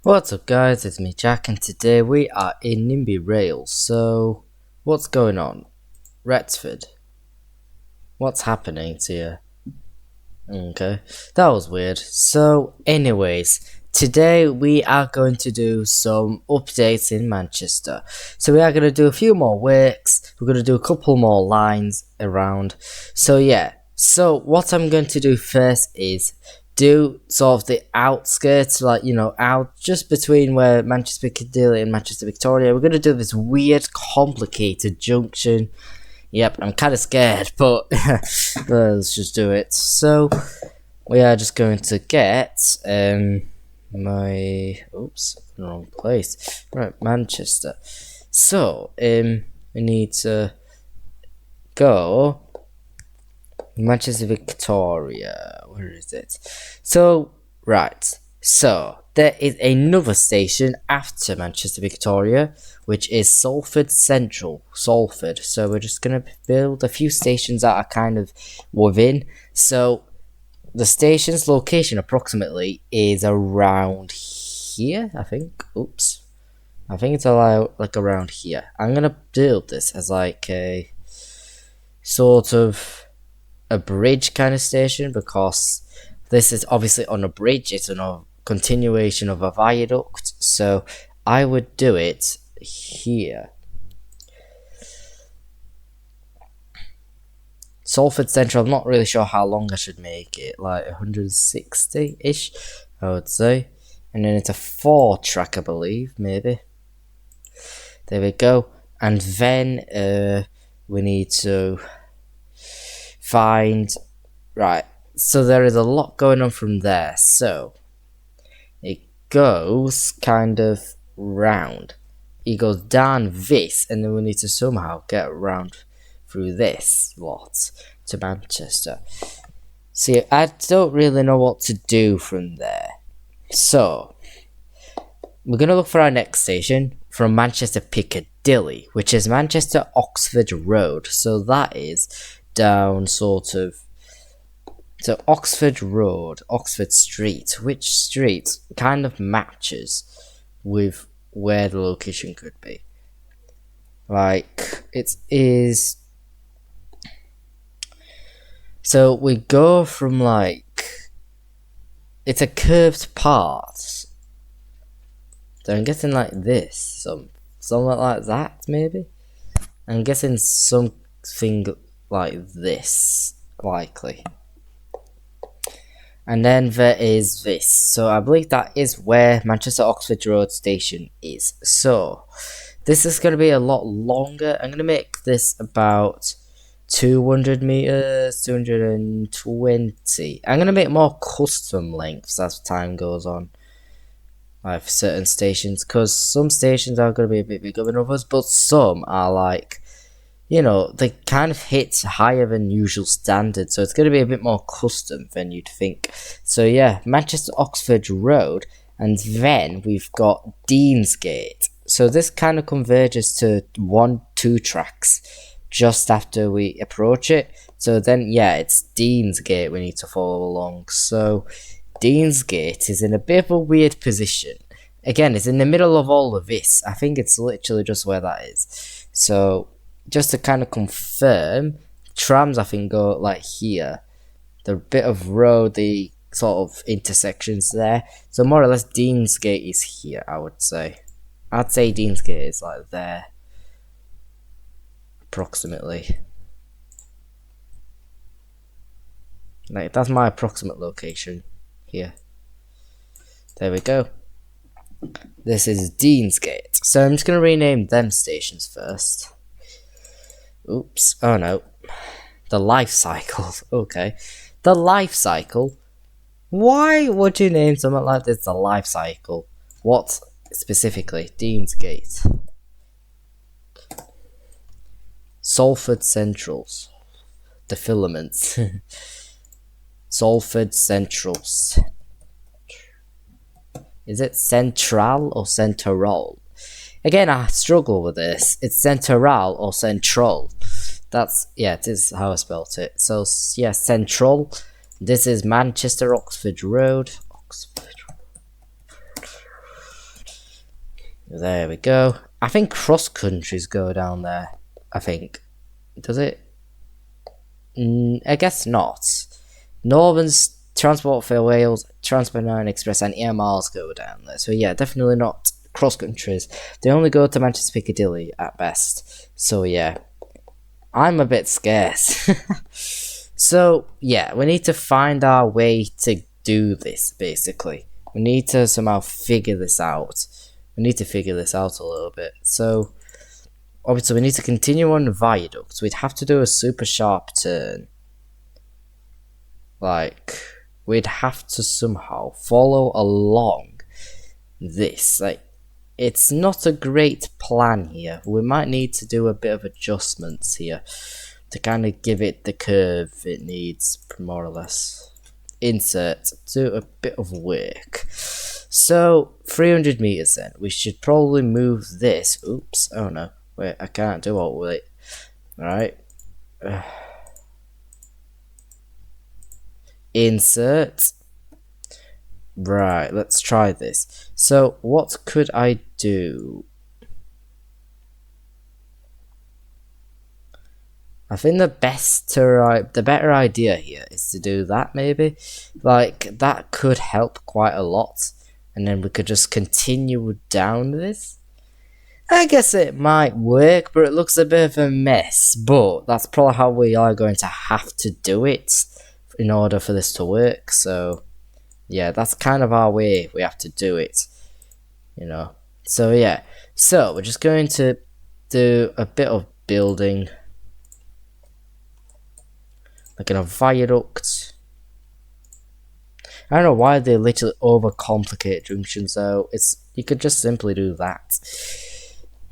What's up guys, it's me Jack and today we are in Nimby Rails. So, what's going on? Retsford. What's happening to you? Okay, that was weird. So anyways, today we are going to do some updates in Manchester. So we are going to do a few more works, we're going to do a couple more lines around. So yeah, so what I'm going to do first is do sort of the outskirts, like, you know, out just between where Manchester Piccadilly and Manchester Victoria. We're going to do this weird, complicated junction. Yep, I'm kind of scared, but let's just do it. So, we are just going to get, wrong place. Right, Manchester. So, we need to go Manchester Victoria. Where is it? So, right. So, there is another station after Manchester Victoria, which is Salford Central. Salford. So, we're just going to build a few stations that are kind of within. So, the station's location approximately is around here, I think. Oops. I think it's like around here. I'm going to build this as like a sort of a bridge kind of station, because this is obviously on a bridge. It's a continuation of a viaduct, so I would do it here. Salford Central, I'm not really sure how long I should make it, like 160-ish, I would say. And then it's a 4-track, I believe, maybe. There we go. And then we need to find, right, so there is a lot going on from there. So it goes kind of round, it goes down this, and then we need to somehow get around through this lot to Manchester. See, I don't really know what to do from there, so we're gonna look for our next station from Manchester Piccadilly, which is Manchester Oxford Road. So that is down sort of, so Oxford Road, Oxford Street, which street kind of matches with where the location could be. Like, it is, so we go from, like, it's a curved part, so I'm guessing like this, something like that maybe. I'm guessing something like this, likely. And then there is this. So I believe that is where Manchester Oxford Road Station is. So this is going to be a lot longer. I'm going to make this about 200 meters, 220. I'm going to make more custom lengths as time goes on, like for certain stations, because some stations are going to be a bit bigger than others, but some are like, you know, they kind of hit higher than usual standards, so it's going to be a bit more custom than you'd think. So yeah, Manchester Oxford Road, and then we've got Deansgate. So this kind of converges to 1-2 tracks just after we approach it. So then, yeah, it's Deansgate we need to follow along. So Deansgate is in a bit of a weird position. Again, it's in the middle of all of this. I think it's literally just where that is. So just to kind of confirm, trams I think go like here. The bit of road, the sort of intersections there. So more or less Deansgate is here, I would say. I'd say Deansgate is like there, approximately. Like, that's my approximate location here. There we go. This is Deansgate. So I'm just going to rename them stations first. Oops. Oh no. The life cycle. Okay. The life cycle. Why would you name something like this the life cycle? What specifically? Deansgate. Salford Centrals. The filaments. Salford Centrals. Is it Central or Central? Again, I struggle with this. It's Central or Central. That's, yeah, it is how I spelt it. So, yeah, Central. This is Manchester Oxford Road. Oxford. There we go. I think cross countries go down there. I think. Does it? I guess not. Northern's Transport for Wales, Transpennine Express, and Air Miles go down there. So yeah, definitely not cross countries. They only go to Manchester Piccadilly at best. So yeah, I'm a bit scared. So yeah, we need to find our way to do this. Basically, we need to somehow figure this out. We need to figure this out a little bit. So obviously, we need to continue on the viaduct. We'd have to do a super sharp turn. Like, we'd have to somehow follow along this. Like, it's not a great plan here. We might need to do a bit of adjustments here to kind of give it the curve it needs, more or less. Insert, do a bit of work. So, 300 meters then. We should probably move this. Oops, oh no. Wait, I can't do all with it. Alright. Insert. Right, let's try this. So, what could I do? I think the better idea here is to do that, maybe. Like, that could help quite a lot. And then we could just continue down this. I guess it might work, but it looks a bit of a mess. But that's probably how we are going to have to do it in order for this to work. So, yeah, that's kind of our way we have to do it. You know. So, yeah. So, we're just going to do a bit of building. Like in a viaduct. I don't know why they literally overcomplicate junctions though. You could just simply do that.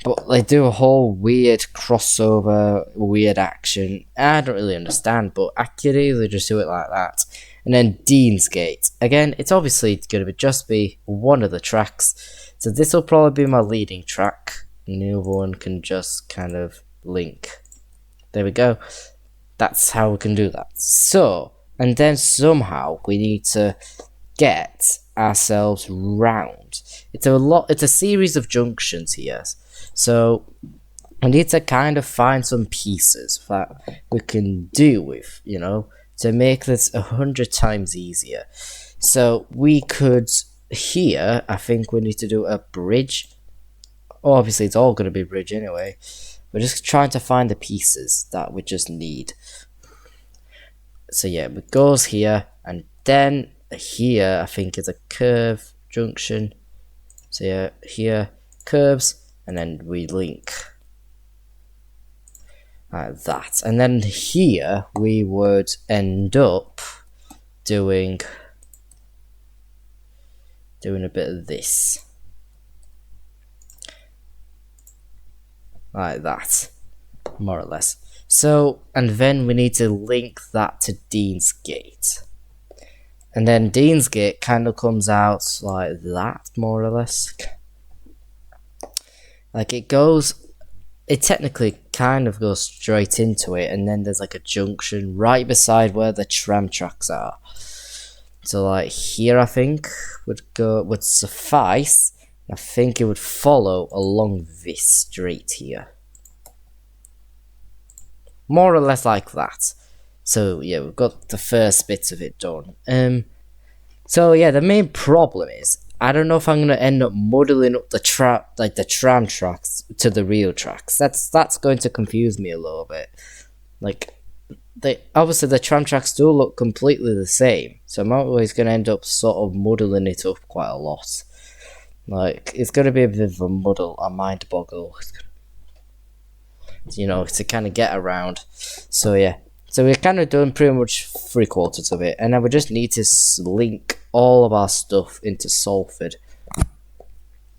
But they do a whole weird crossover, weird action. I don't really understand, but I could easily just do it like that. And then Deansgate. Again, it's obviously going to just be one of the tracks. So this will probably be my leading track. And the other one can just kind of link. There we go. That's how we can do that. So, and then somehow we need to get ourselves round. It's a series of junctions here. So, we need to kind of find some pieces that we can do with, you know, to make this 100 times easier. So, we could, here, I think we need to do a bridge. Obviously, it's all going to be a bridge anyway. We're just trying to find the pieces that we just need. So yeah, it goes here, and then here I think is a curve junction. So yeah, here curves, and then we link like that. And then here we would end up doing a bit of this. Like that, more or less. So, and then we need to link that to Deansgate. And then Deansgate kind of comes out like that, more or less. Like it technically kind of goes straight into it, and then there's like a junction right beside where the tram tracks are. So like here I think would suffice. I think it would follow along this straight here. More or less like that. So yeah, we've got the first bit of it done. So yeah, the main problem is I don't know if I'm gonna end up muddling up the tram tracks to the real tracks. That's going to confuse me a little bit. Like obviously the tram tracks do look completely the same, so I'm always gonna end up sort of muddling it up quite a lot. Like, it's going to be a bit of a muddle, a mind boggle, you know, to kind of get around. So, yeah. So, we're kind of doing pretty much 3/4 of it. And then we just need to link all of our stuff into Salford.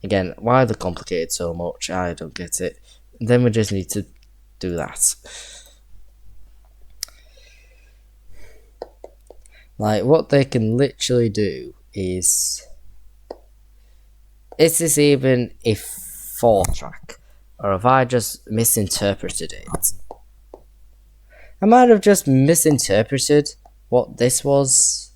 Again, why they complicate so much? I don't get it. And then we just need to do that. Like, what they can literally do is this even a 4-track? Or have I just misinterpreted it? I might have just misinterpreted what this was.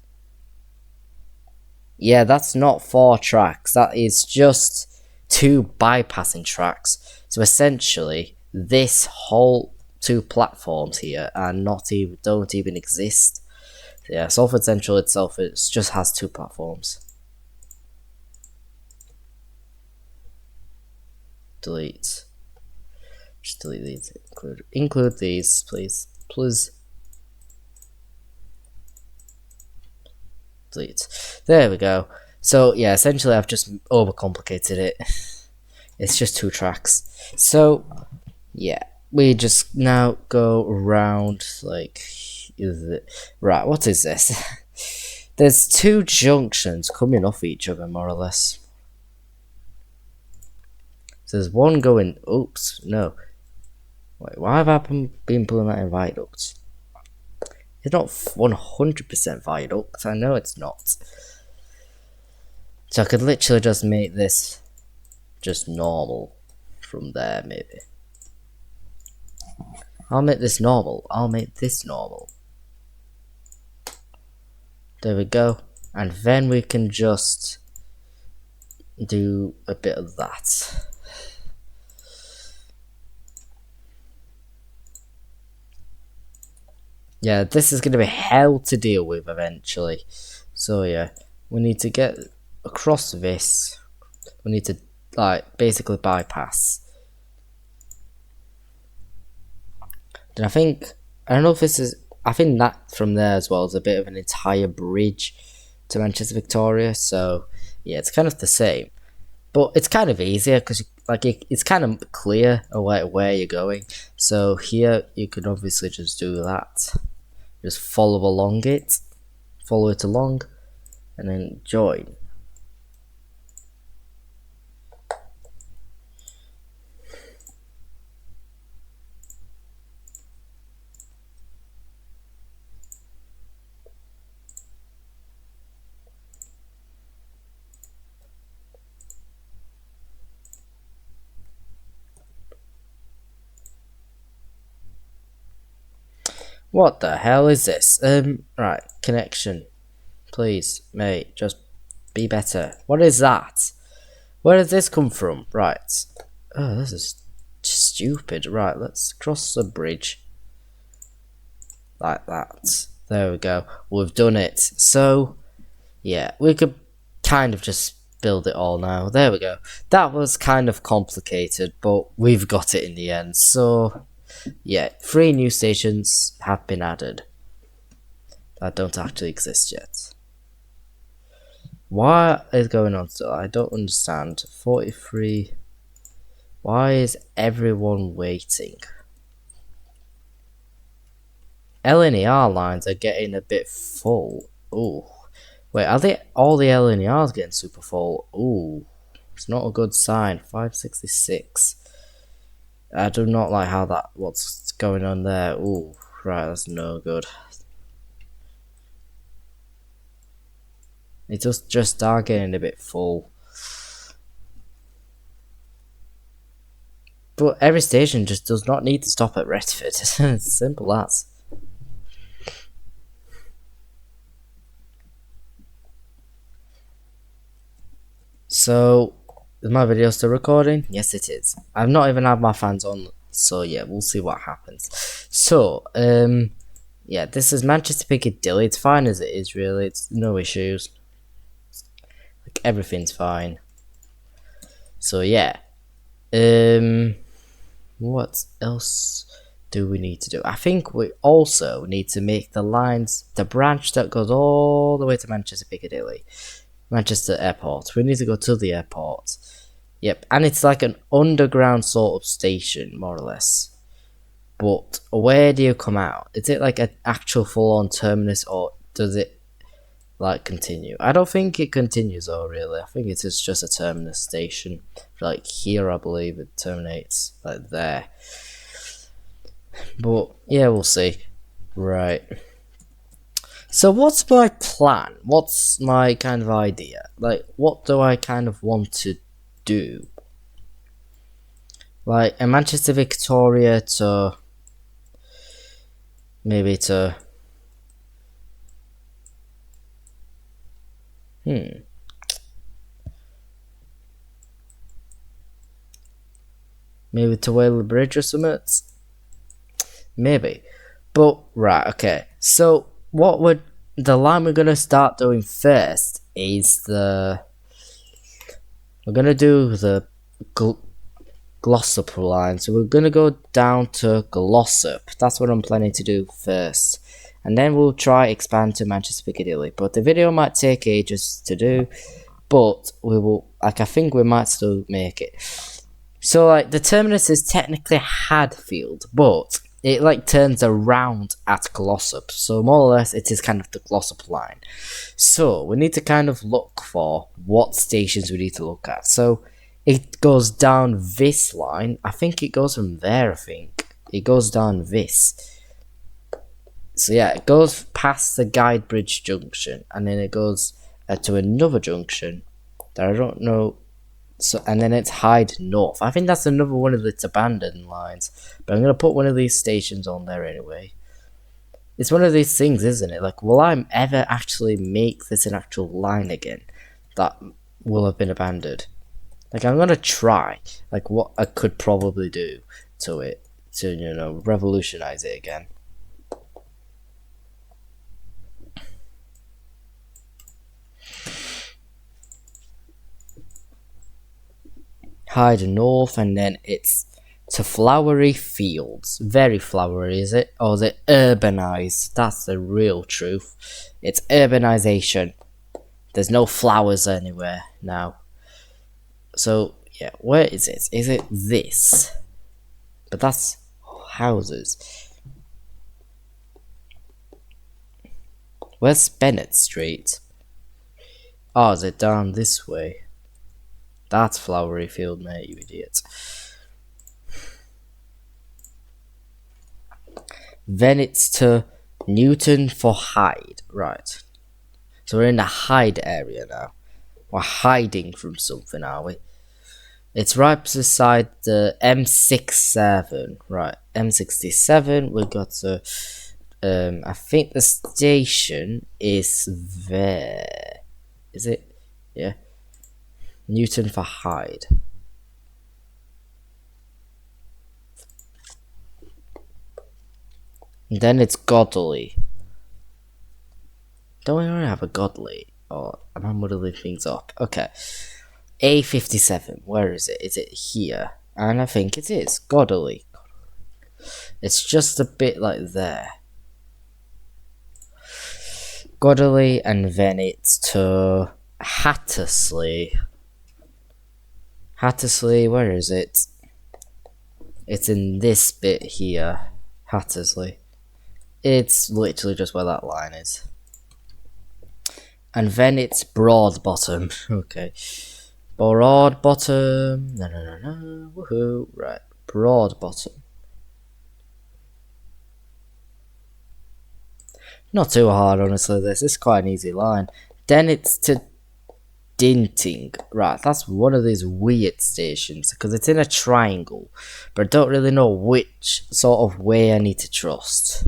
Yeah, that's not 4 tracks. That is just 2 bypassing tracks. So essentially, this whole 2 platforms here are don't even exist. So yeah, Salford Central itself just has 2 platforms. Delete. Just delete these. Include these, please. Please. Delete. There we go. So yeah, essentially I've just overcomplicated it. It's just 2 tracks. So yeah, we just now go around like, right? What is this? There's 2 junctions coming off each other, more or less. So there's one going. Oops, no. Wait, why have I been pulling that in viaduct? It's not 100% viaduct. I know it's not. So I could literally just make this just normal from there, maybe. I'll make this normal. I'll make this normal. There we go. And then we can just do a bit of that. Yeah, this is going to be hell to deal with eventually. So yeah, we need to get across this. We need to like basically bypass. And I don't know if this is, I think that from there as well is a bit of an entire bridge to Manchester Victoria. So yeah, it's kind of the same, but it's kind of easier because like it's kind of clear where you're going. So here you could obviously just do that. Just follow along it, follow it along, and then join. What the hell is this? Right, connection. Please, mate, just be better. What is that? Where did this come from? Right. Oh, this is stupid. Right, let's cross the bridge. Like that. There we go. We've done it. So, yeah, we could kind of just build it all now. There we go. That was kind of complicated, but we've got it in the end. So, yeah, 3 new stations have been added that don't actually exist yet. What is going on still? I don't understand. 43. Why is everyone waiting? LNER lines are getting a bit full. Ooh. Wait, are they all the LNERs getting super full? Ooh. It's not a good sign. 566. I do not like what's going on there. Ooh, right, that's no good. It just start getting a bit full. But every station just does not need to stop at Retford. It's simple as. So, is my video still recording? Yes, it is. I've not even had my fans on, so yeah, we'll see what happens. So, yeah, this is Manchester Piccadilly. It's fine as it is, really. It's no issues. Like, everything's fine. So, yeah. What else do we need to do? I think we also need to make the branch that goes all the way to Manchester Piccadilly. Manchester Airport. We need to go to the airport. Yep, and it's like an underground sort of station, more or less. But where do you come out? Is it like an actual full-on terminus, or does it like continue? I don't think it continues though, really. I think it is just a terminus station. Like here, I believe it terminates like there. But yeah, we'll see. Right. So what's my plan? What's my kind of idea? Like, what do I kind of want to do? Like, a Manchester Victoria to maybe to Maybe to Whaley Bridge or something? Maybe. But, right, okay. So, the line we're going to start doing first is we're going to do the Glossop line. So we're going to go down to Glossop. That's what I'm planning to do first. And then we'll try expand to Manchester Piccadilly. But the video might take ages to do. But we will, I think we might still make it. So, the terminus is technically Hadfield, but it, turns around at Glossop. So, more or less, it is kind of the Glossop line. So, we need to kind of look for what stations we need to look at. So, it goes down this line. I think it goes from there, It goes down this. So, yeah, it goes past the Guidebridge junction, and then it goes to another junction that I don't know. So, and then it's Hyde North. I think that's another one of its abandoned lines. But I'm going to put one of these stations on there anyway. It's one of these things, isn't it? Will I ever actually make this an actual line again that will have been abandoned? I'm going to try. What I could probably do to it to, revolutionize it again. Hyde North, and then it's to Flowery Fields. Very flowery, is it? Or is it urbanized? That's the real truth. It's urbanization. There's no flowers anywhere now. So, yeah, where is it? Is it this? But that's houses. Where's Bennett Street? Oh, is it down this way? That's Flowery Field, mate, you idiot. Then it's to Newton for Hyde. Right. So we're in the Hyde area now. We're hiding from something, are we? It's right beside the M67. Right. M67. We've got to... I think the station is there. Is it? Yeah. Newton for Hyde. And then it's Godley. Don't we already have a Godley? Or am I muddling things up? Okay. A57. Where is it? Is it here? And I think it is. Godley. It's just a bit like there. Godley, and then it's to Hattersley. Hattersley, where is it? It's in this bit here. Hattersley. It's literally just where that line is. And then it's Broadbottom. Okay. Broadbottom. No. Woohoo. Right. Broadbottom. Not too hard, honestly, this. It's quite an easy line. Then it's to Dinting. Right, that's one of these weird stations, because it's in a triangle. But I don't really know which sort of way I need to trust.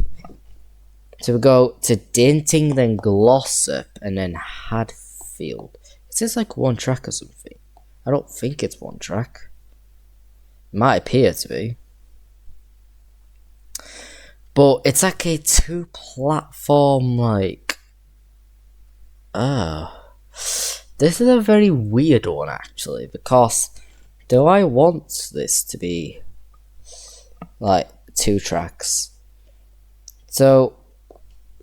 So we go to Dinting, then Glossop, and then Hadfield. Is this one track or something? I don't think it's one track. It might appear to be. But it's a 2-platform, This is a very weird one, actually, because do I want this to be, 2 tracks? So,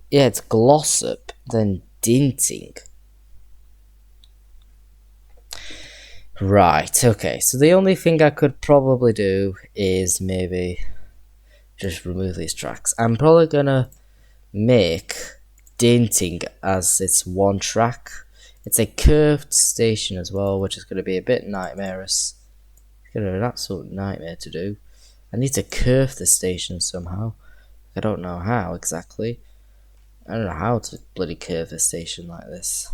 yeah, it's Glossop, then Dinting. Right, okay, so the only thing I could probably do is maybe just remove these tracks. I'm probably gonna make Dinting as its one track. It's a curved station as well, which is going to be a bit nightmarish. It's going to be an absolute nightmare to do. I need to curve the station somehow. I don't know how exactly. I don't know how to bloody curve a station like this.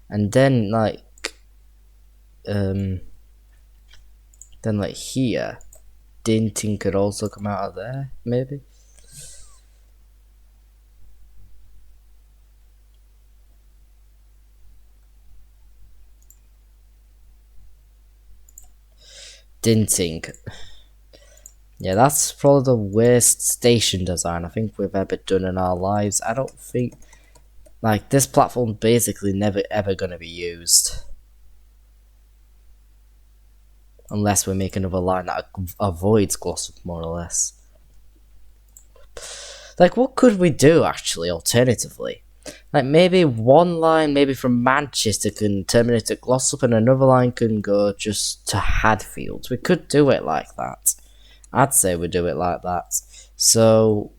And then here, Dinting could also come out of there, maybe. dinting. Yeah, that's probably the worst station design I think we've ever done in our lives. I don't think, like, this platform basically never ever gonna be used. Unless we make another line that avoids Glossop, more or less. Like, what could we do, actually, alternatively? Like, maybe one line, maybe from Manchester, can terminate at Glossop, and another line can go just to Hadfield. We could do it like that. I'd say we do it like that. So,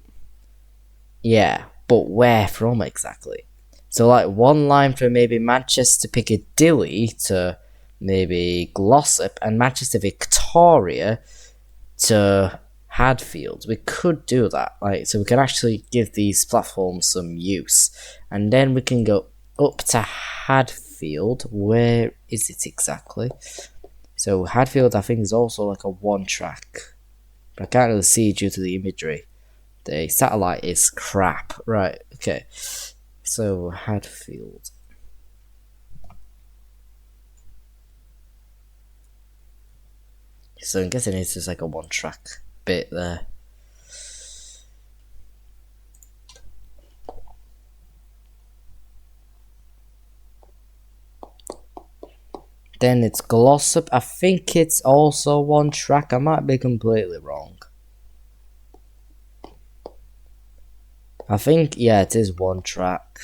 yeah, but where from exactly? So, like, one line from maybe Manchester Piccadilly to maybe Glossop, and Manchester Victoria to Hadfield. We could do that, like, so we can actually give these platforms some use, and then we can go up to Hadfield. Where is it exactly? So Hadfield, I think, is also like a one track, but I can't really see due to the imagery. The satellite is crap. Right, okay. So Hadfield. So I'm guessing it's just like a one track bit there. Then it's Glossop. I think it's also one track. I might be completely wrong. I think, yeah, it is one track.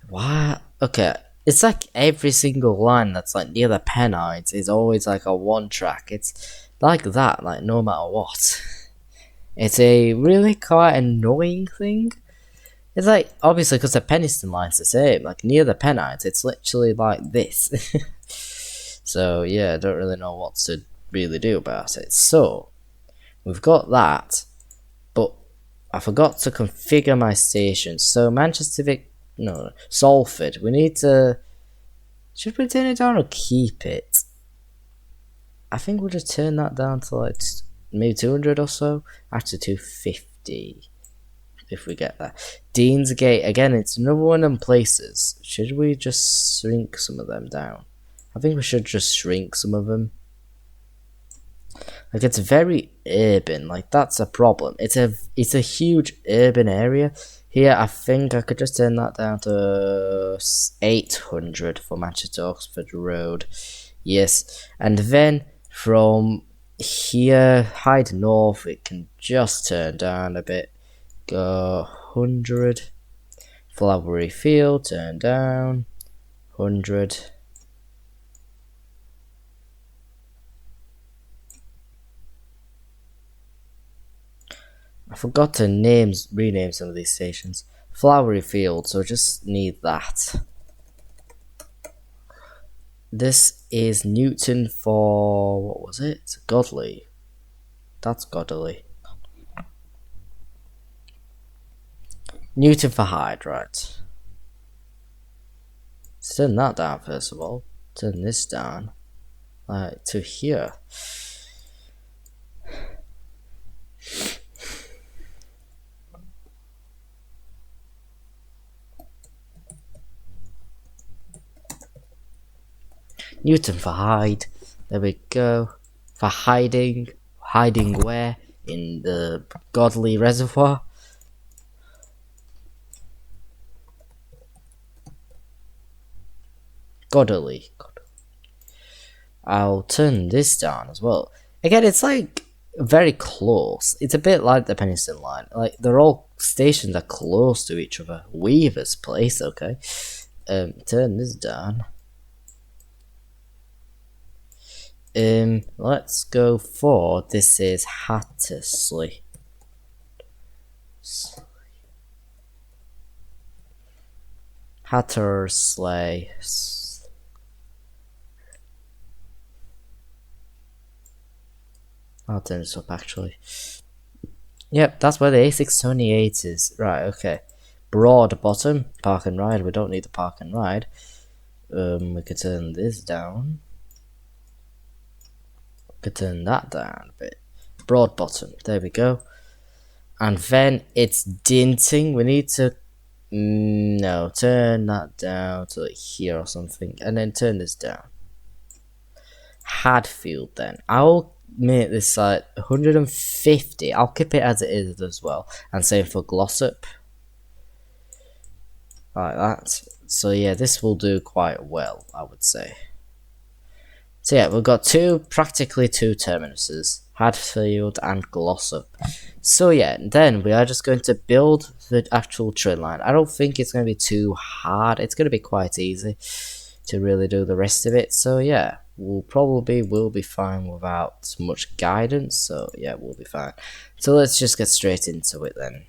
What? Okay. It's like every single line that's like near the Pennines is always like a one track. It's like that, like no matter what. It's a really quite annoying thing. It's like, obviously, because the Penistone line's the same. Like, near the Pennines, it's literally like this. So, yeah, I don't really know what to really do about it. So, we've got that. But I forgot to configure my station. So, Salford. We need to... Should we turn it down or keep it? I think we'll just turn that down to, like, maybe 200 or so. Actually, 250. If we get that. Deansgate, again, it's another one of them places. Should we just shrink some of them down? I think we should just shrink some of them. Like, it's very urban. Like, that's a problem. It's a huge urban area. Here, I think I could just turn that down to 800 for Manchester Oxford Road. Yes. And then from here, Hyde North, it can just turn down a bit. Go 100. Flowery Field, turn down 100. I forgot to rename some of these stations. Flowery Field, so just need that. This is Newton for, what was it? Godley. That's Godley. Newton for Hyde, right. Let's turn that down first of all. Turn this down. Like, to here. Newton for Hyde. There we go. For hiding. Hiding where? In the Godley Reservoir. Godley. I'll turn this down as well. Again, it's like very close. It's a bit like the Penistone line. Like, they're all stations are close to each other. Weaver's Place, okay. Turn this down. Let's go for, this is Hattersley. Hattersley. I'll turn this up actually. Yep, that's where the A628 is. Right, okay. Broad bottom, park and ride. We don't need the park and ride. We could turn this down. Could turn that down a bit. Broad bottom, there we go. And then it's dinting. We need to no, turn that down to like here or something, and then turn this down. Hadfield then. I'll make this like 150. I'll keep it as it is as well. And same for Glossop. Like that. So yeah, this will do quite well, I would say. So yeah, we've got practically two terminuses. Hadfield and Glossop. So yeah, then we are just going to build the actual train line. I don't think it's going to be too hard. It's going to be quite easy to really do the rest of it. So yeah, will be fine without much guidance. So yeah, we'll be fine. So let's just get straight into it then.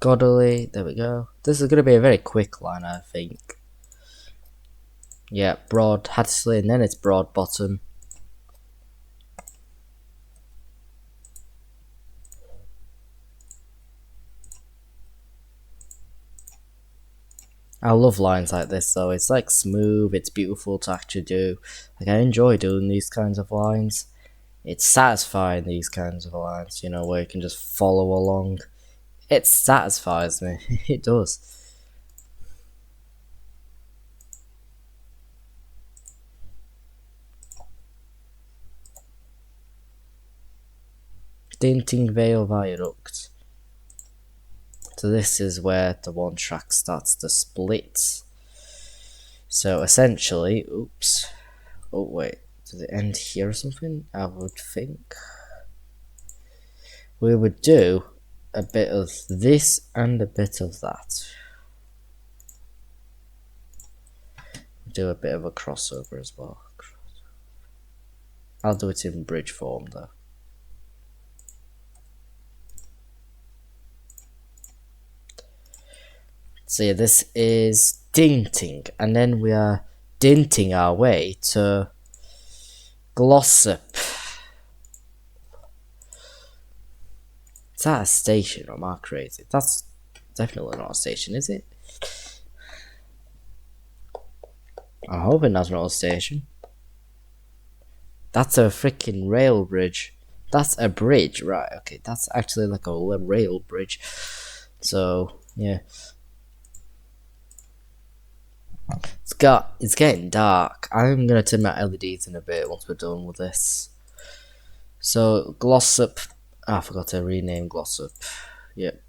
Godly, there we go. This is going to be a very quick line, I think. Yeah, broad Hadley, and then it's broad bottom. I love lines like this though. It's like smooth, it's beautiful to actually do. Like, I enjoy doing these kinds of lines. It's satisfying, these kinds of lines, you know, where you can just follow along. It satisfies me. It does. Dinting Vale Viaduct. So this is where the one track starts to split. So essentially, oops. Oh wait, does it end here or something? I would think. We would do a bit of this and a bit of that. Do a bit of a crossover as well. I'll do it in bridge form though. So yeah, this is dinting, and then we are dinting our way to Glossop. Is that a station or am I crazy? That's definitely not a station, is it? I'm hoping that's not a station. That's a freaking rail bridge. That's a bridge, right? Okay, that's actually like a rail bridge. So yeah, it's getting dark. I'm gonna turn my LEDs in a bit once we're done with this. So Glossop. I forgot to rename Glossop. Yep.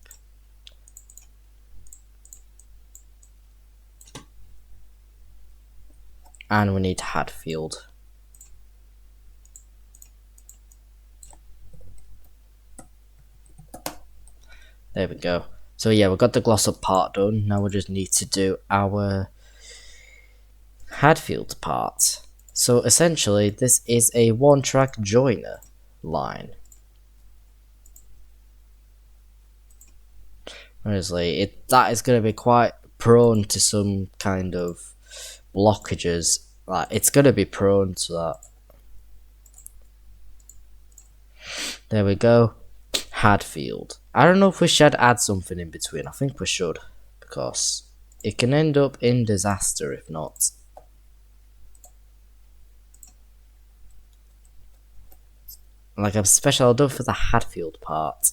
And we need Hadfield. There we go. So yeah, we've got the Glossop part done. Now we just need to do our Hadfield part. So essentially, this is a one-track joiner line. Honestly, that is going to be quite prone to some kind of blockages. Like, it's going to be prone to that. There we go. Hadfield. I don't know if we should add something in between. I think we should, because it can end up in disaster if not. Like, especially I'll do it for the Hadfield part,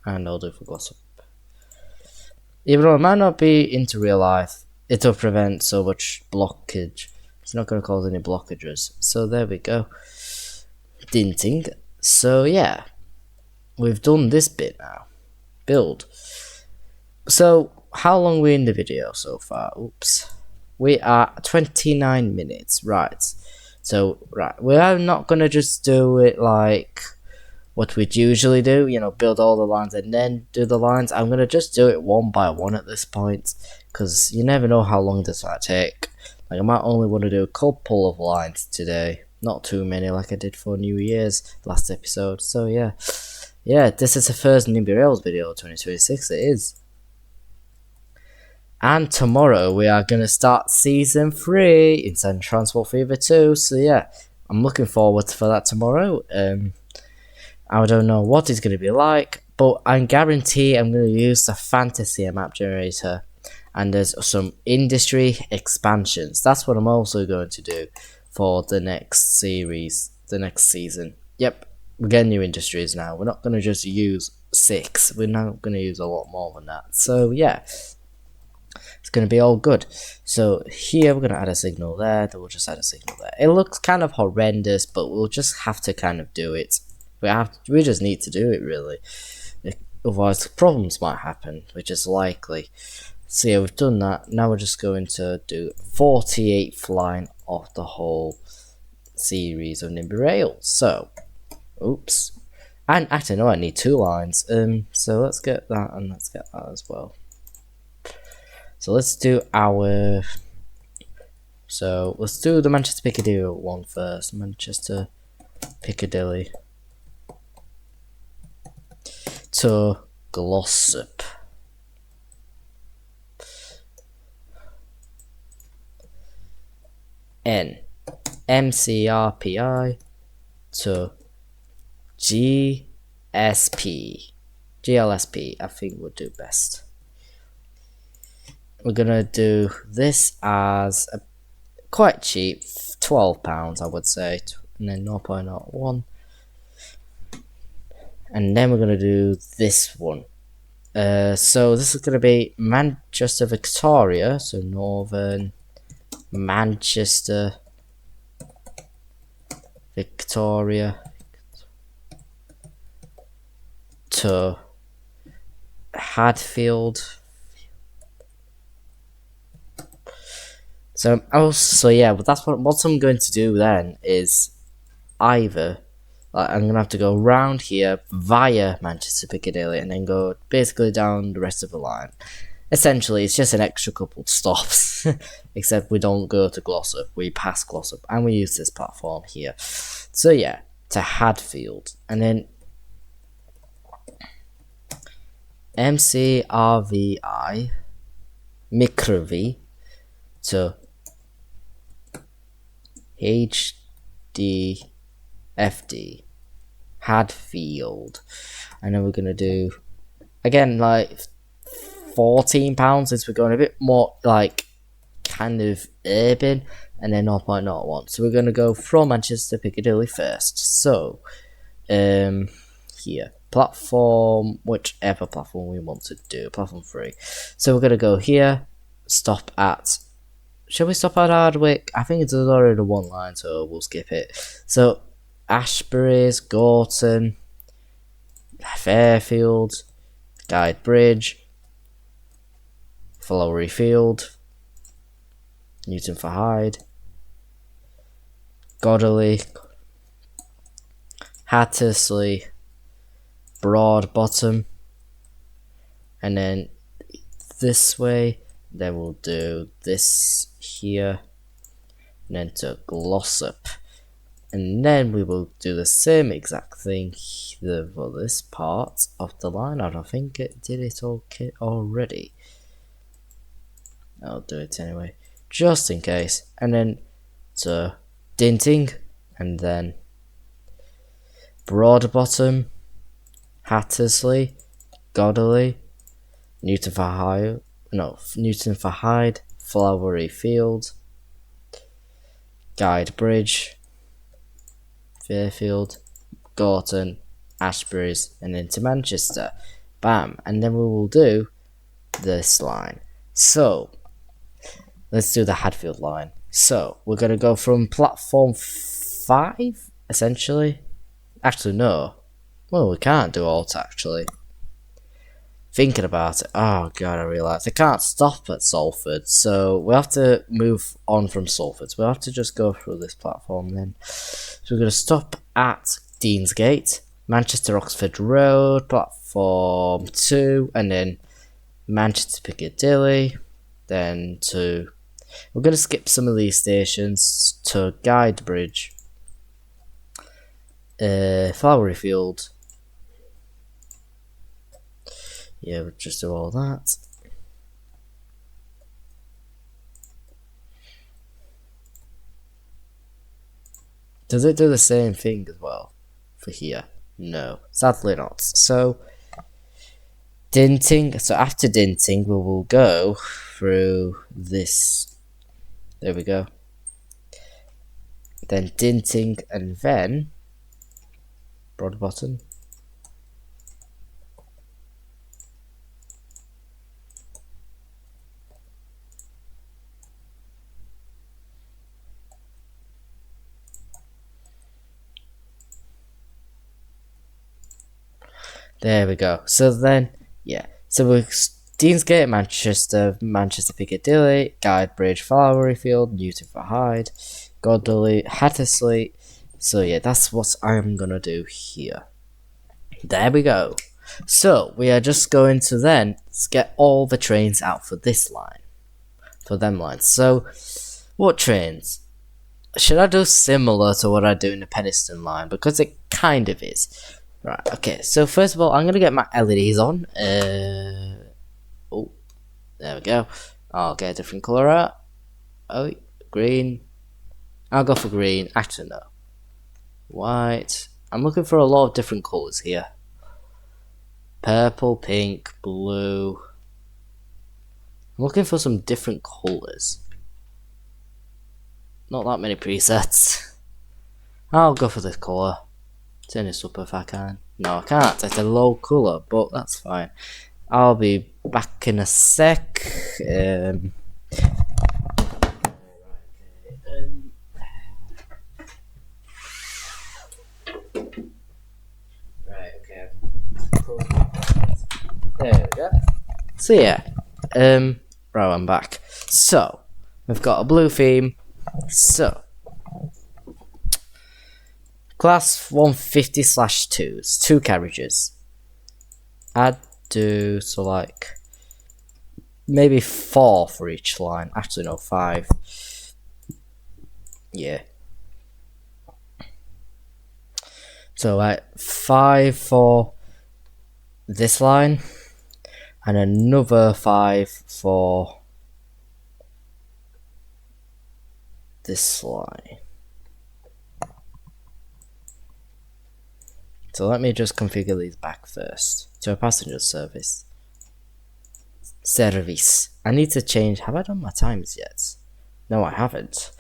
and I'll do it for Glossop. Even though it might not be into real life, it'll prevent so much blockage. It's not going to cause any blockages. So there we go. Dinting. So yeah, we've done this bit now. Build. So how long are we in the video so far? Oops. We are 29 minutes. Right. So, right. We are not going to just do it like what we'd usually do, you know, build all the lines and then do the lines. I'm going to just do it one by one at this point, because you never know how long this might take. Like, I might only want to do a couple of lines today, not too many like I did for New Year's last episode. So yeah, this is the first Nimby Rails video of 2026, it is. And tomorrow we are going to start Season 3 in Transport Fever 2, so yeah, I'm looking forward for that tomorrow. I don't know what it's going to be like, but I guarantee I'm going to use the fantasy map generator, and there's some industry expansions. That's what I'm also going to do for the next series, the next season. Yep, we're getting new industries now. We're not going to just use 6. We're now going to use a lot more than that. So yeah, it's going to be all good. So here we're going to add a signal there. Then we'll just add a signal there. It looks kind of horrendous, but we'll just have to kind of do it. We just need to do it, really. Otherwise problems might happen, which is likely. So yeah, we've done that. Now we're just going to do 48th line of the whole series of Nimby Rails. So, oops. And actually, no, I need 2 lines. So let's get that and let's get that as well. So let's do our. So let's do the Manchester Piccadilly one first. Manchester Piccadilly to Glossop. N MCRPI to GLSP. I think would do best. We're gonna do this as a quite cheap, £12 I would say, and then 0.01, and then we're gonna do this one. So this is gonna be Manchester Victoria, so Northern Manchester Victoria to Hadfield. So yeah, but that's what I'm going to do then is either I'm gonna have to go round here via Manchester Piccadilly and then go basically down the rest of the line. Essentially, it's just an extra couple stops, except we don't go to Glossop, we pass Glossop, and we use this platform here. So yeah, to Hadfield, and then MCRVI, Microvi, to HDFD, Hadfield, and then we're gonna do again like £14 since we're going a bit more like kind of urban, and then 0.01. So we're going to go from Manchester Piccadilly first. So here, platform, whichever platform we want to do, platform 3. So we're going to go here, stop at, shall we stop at Hardwick? I think it's already 1 line, so we'll skip it. So Ashbury's, Gorton, Fairfield, Guide Bridge, Flowery Field, Newton for Hyde, Godderley, Hattersley, Broad Bottom, and then this way, then we'll do this here, and then to Glossop, and then we will do the same exact thing for this part of the line. I don't think it did it okay already. I'll do it anyway, just in case. And then to Dinting, and then Broadbottom, Hattersley, Godderley, Newton for Hyde, Flowery Field, Guide Bridge, Fairfield, Gorton, Ashbury's, and into Manchester. Bam, and then we will do this line. So let's do the Hadfield line. So we're going to go from platform 5, essentially. Actually, no. Well, we can't do alt, actually. Thinking about it. Oh, God, I realised. I can't stop at Salford. So we'll have to move on from Salford. So we'll have to just go through this platform then. So we're going to stop at Deansgate, Manchester Oxford Road, platform 2, and then Manchester Piccadilly. Then to... We're going to skip some of these stations to Guide Bridge, Flowery Field. Yeah, we'll just do all that. Does it do the same thing as well for here? No, sadly not. So Dinting. So after Dinting, we will go through this. There we go. then Dinting, and then Broadbottom. There we go. So then, yeah. So we're Deansgate, Manchester, Manchester Piccadilly, Guide Bridge, Flowery Field, Newton for Hyde, Godley, Hattersley. So yeah, that's what I'm gonna do here. There we go. So we are just going to then get all the trains out for this line, for them lines. So what trains? Should I do similar to what I do in the Penistone line? Because it kind of is. Right, okay, so first of all, I'm going to get my LEDs on. Oh, there we go. I'll get a different colour out. Oh, green. I'll go for green. Actually, no. White. I'm looking for a lot of different colours here. Purple, pink, blue. I'm looking for some different colours. Not that many presets. I'll go for this colour. Turn this up if I can. No, I can't. It's a low colour, but that's fine. I'll be back in a sec. Right, okay. There we go. So yeah, right, I'm back. So we've got a blue theme. So class 150/2s, 2 carriages. I'd do so like maybe 4 for each line. Actually, no, 5. Yeah. So like 5 for this line, and another 5 for this line. So let me just configure these back first. To a passenger service. I need to change. Have I done my times yet? No, I haven't.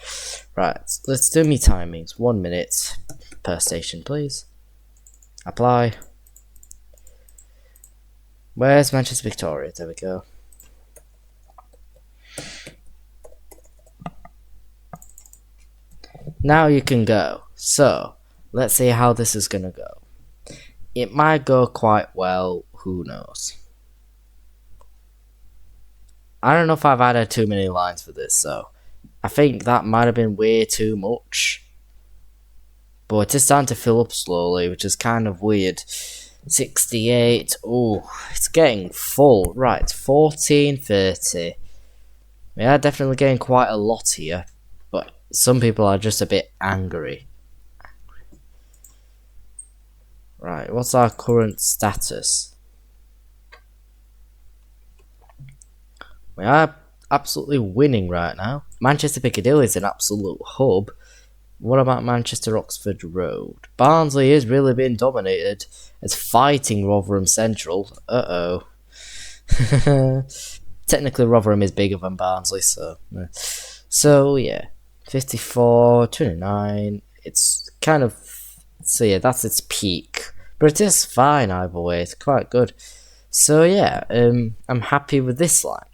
Right, let's do me timings. 1 minute per station, please. Apply. Where's Manchester Victoria? There we go. Now you can go. So, let's see how this is gonna go. It might go quite well, who knows. I don't know if I've added too many lines for this, so I think that might have been way too much. But it is starting to fill up slowly, which is kind of weird. 68, oh, it's getting full. Right, 1430. We are definitely getting quite a lot here, but some people are just a bit angry. Right, what's our current status? We are absolutely winning right now. Manchester Piccadilly is an absolute hub. What about Manchester Oxford Road? Barnsley is really being dominated. It's fighting Rotherham Central. Uh-oh. Technically Rotherham is bigger than Barnsley, so... So, yeah. 54, 29. It's kind of... So, yeah, that's its peak. But it is fine either way. It's quite good. So, yeah. I'm happy with this line.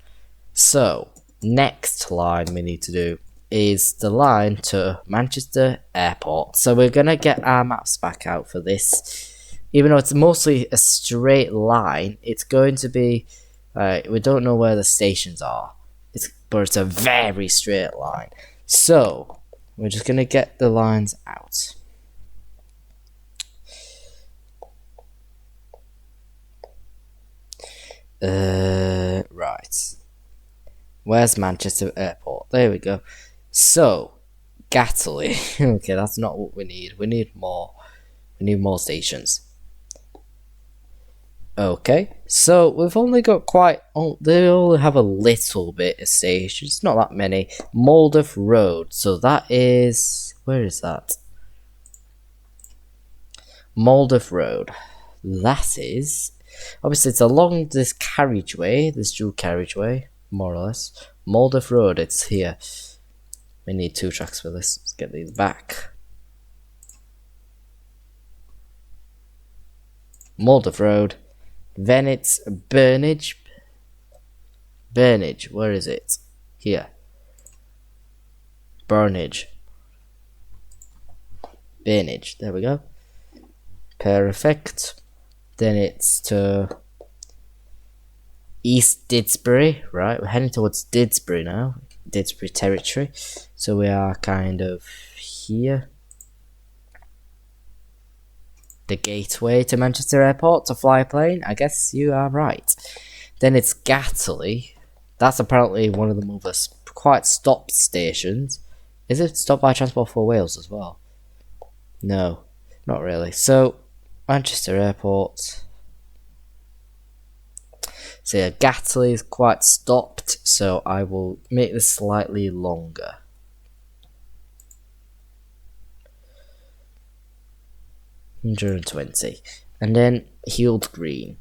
So, next line we need to do is the line to Manchester Airport. So we're going to get our maps back out for this. Even though it's mostly a straight line, it's going to be... we don't know where the stations are. But it's a very straight line. So, we're just going to get the lines out. Right. Where's Manchester Airport? There we go. So, Gatley. Okay, that's not what we need. We need more. We need more stations. Okay, so we've only got quite... Oh, they only have a little bit of stations. Not that many. Maldive Road. So that is... Where is that? Maldive Road. That is... Obviously, it's along this carriageway. This dual carriageway. More or less. Maldive Road, it's here. We need 2 tracks for this. Let's get these back. Maldive Road. Then it's Burnage. Burnage, where is it? Here. Burnage. Burnage, there we go. Perfect. Then it's to East Didsbury, right? We're heading towards Didsbury now. Didsbury territory. So we are kind of here. The gateway to Manchester Airport to fly a plane. I guess you are right. Then it's Gatley. That's apparently one of the other quite stop stations. Is it stopped by Transport for Wales as well? No, not really. So, Manchester Airport. So yeah, Gatley is quite stopped, so I will make this slightly longer. $120. And then Heald Green.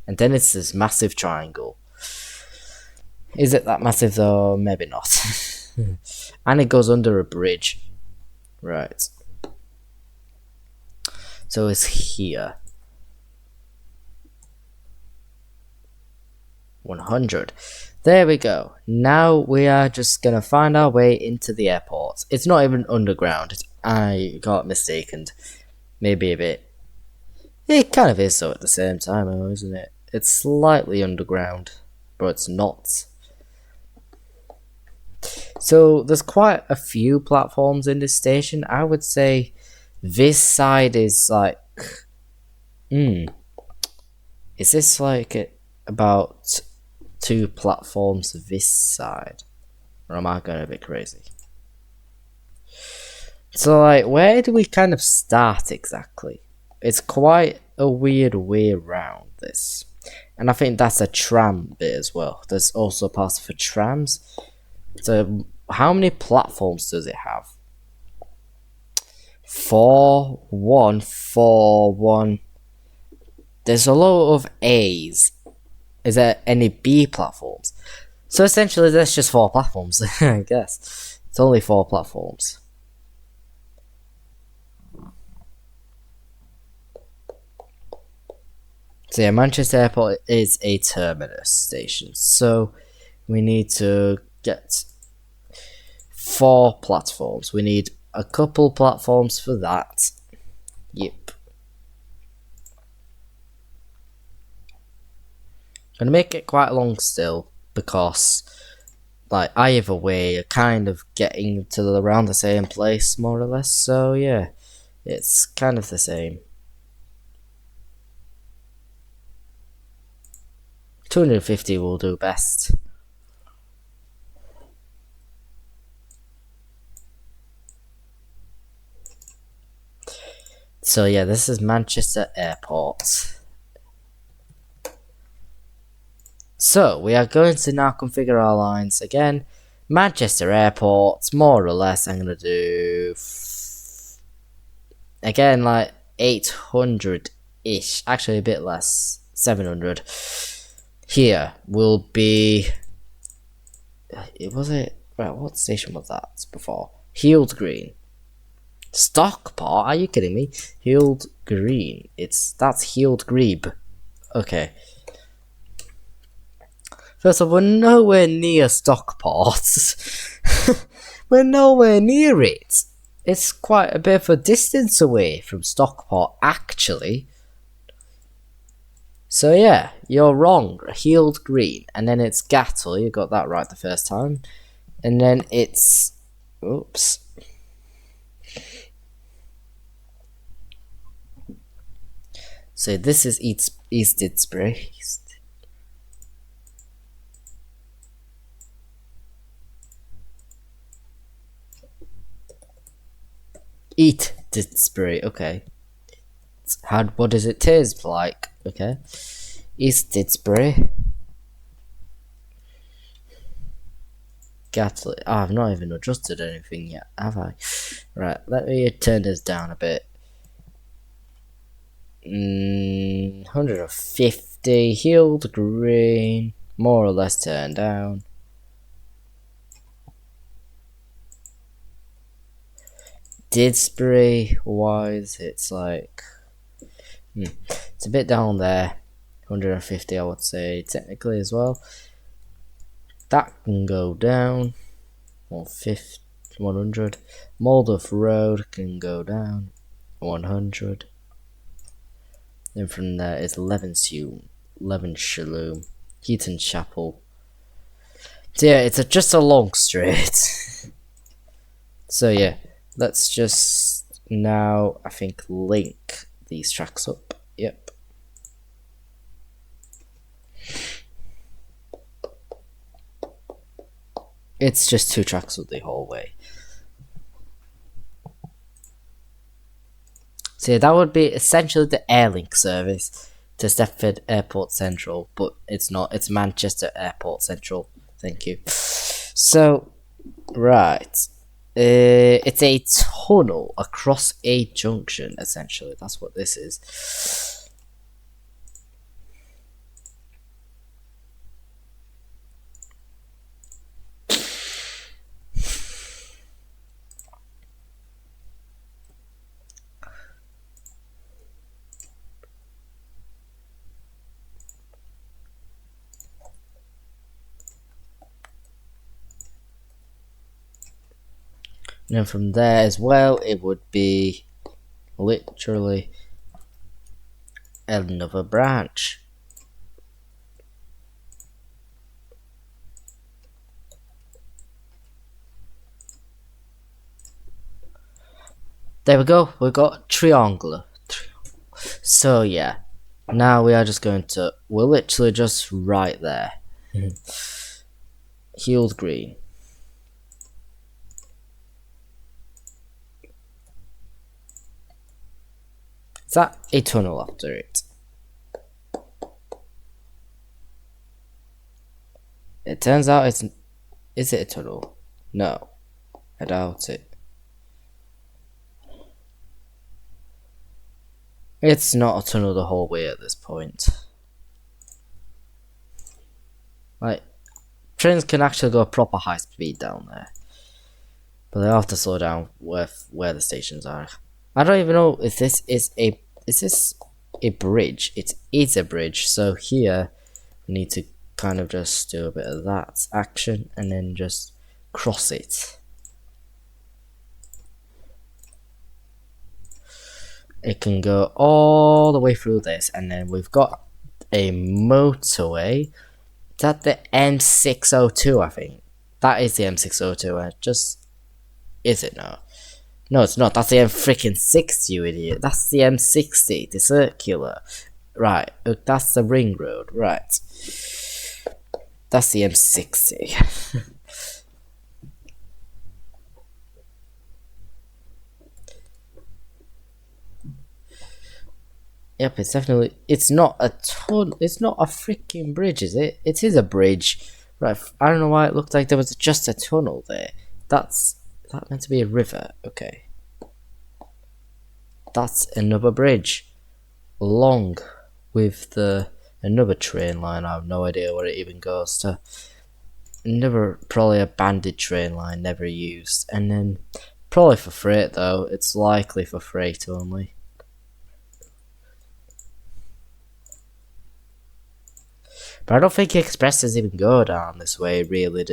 And then it's this massive triangle. Is it that massive though? Maybe not. And it goes under a bridge. Right. So it's here. 100. There we go. Now we are just gonna find our way into the airport. It's not even underground. I got mistaken. Maybe a bit. It kind of is so at the same time, though, isn't it? It's slightly underground, but it's not. So there's quite a few platforms in this station. I would say this side is like, is this like about 2 platforms this side? Or am I going a bit crazy? So like, where do we kind of start exactly? It's quite a weird way around this. And I think that's a tram bit as well. There's also parts for trams. So how many platforms does it have? 4, 1, 4, 1. There's a lot of A's. Is there any B platforms? So essentially there's just 4 platforms, I guess. It's only 4 platforms. So yeah, Manchester Airport is a terminus station. So we need to get 4 platforms. We need a couple platforms for that. Yep. I'm gonna make it quite long still because like either way you're kind of getting to around the same place more or less. So yeah, it's kind of the same. 250 will do best. So yeah, this is Manchester Airport. So we are going to now configure our lines again. Manchester Airport, more or less, I'm going to do again like 800-ish, actually a bit less, 700. Here will be, right, what station was that before? Heald Green. Stockport? Are you kidding me? Heald Green. That's Heald Grebe. Okay. First of all, we're nowhere near Stockport. We're nowhere near it. It's quite a bit of a distance away from Stockport, actually. So yeah, you're wrong. Heald Green. And then it's Gattle. You got that right the first time. And then it's... Oops. So this is East Didsbury. Eat Didsbury, okay. What does it taste like? Okay. East Didsbury. Gatley. Oh, I've not even adjusted anything yet, have I? Right, let me turn this down a bit. 150. Heald Green. More or less turned down. Didsbury wise, it's like it's a bit down there. 150, I would say, technically as well. That can go down. 150, 100. Moldorf Road can go down. 100. Then from there is Levenshulme, Heaton Chapel. So yeah, it's just a long straight. So yeah, let's just now, I think, link these tracks up. Yep. It's just 2 tracks up the whole way. So yeah, that would be essentially the Airlink service to Stepford Airport Central, but it's not. It's Manchester Airport Central. Thank you. So, right. It's a tunnel across a junction, essentially. That's what this is. And then from there as well, it would be literally another branch. There we go, we got triangular. So yeah, now we are just going to, we're literally just right there. Healed green. Is that a tunnel after it? It turns out it's... Is it a tunnel? No. I doubt it. It's not a tunnel the whole way at this point. Like, trains can actually go proper high speed down there. But they have to slow down where the stations are. I don't even know if this is a... Is this a bridge? It is a bridge, so here we need to kind of just do a bit of that action and then just cross it. It can go all the way through this, and then we've got a motorway. Is that the M602, I think? That is the M602, is it now? No, it's not. That's the M60, you idiot. That's the M60, the circular. Right, that's the ring road. Right. That's the M60. Yep, it's definitely... It's not a ton... It's not a freaking bridge, is it? It is a bridge. Right, I don't know why it looked like there was just a tunnel there. That's meant to be a river. Okay. That's another bridge. Long with another train line. I have no idea where it even goes to. Another, probably a banded train line, never used. And then, probably for freight though. It's likely for freight only. But I don't think expresses even go down this way, really.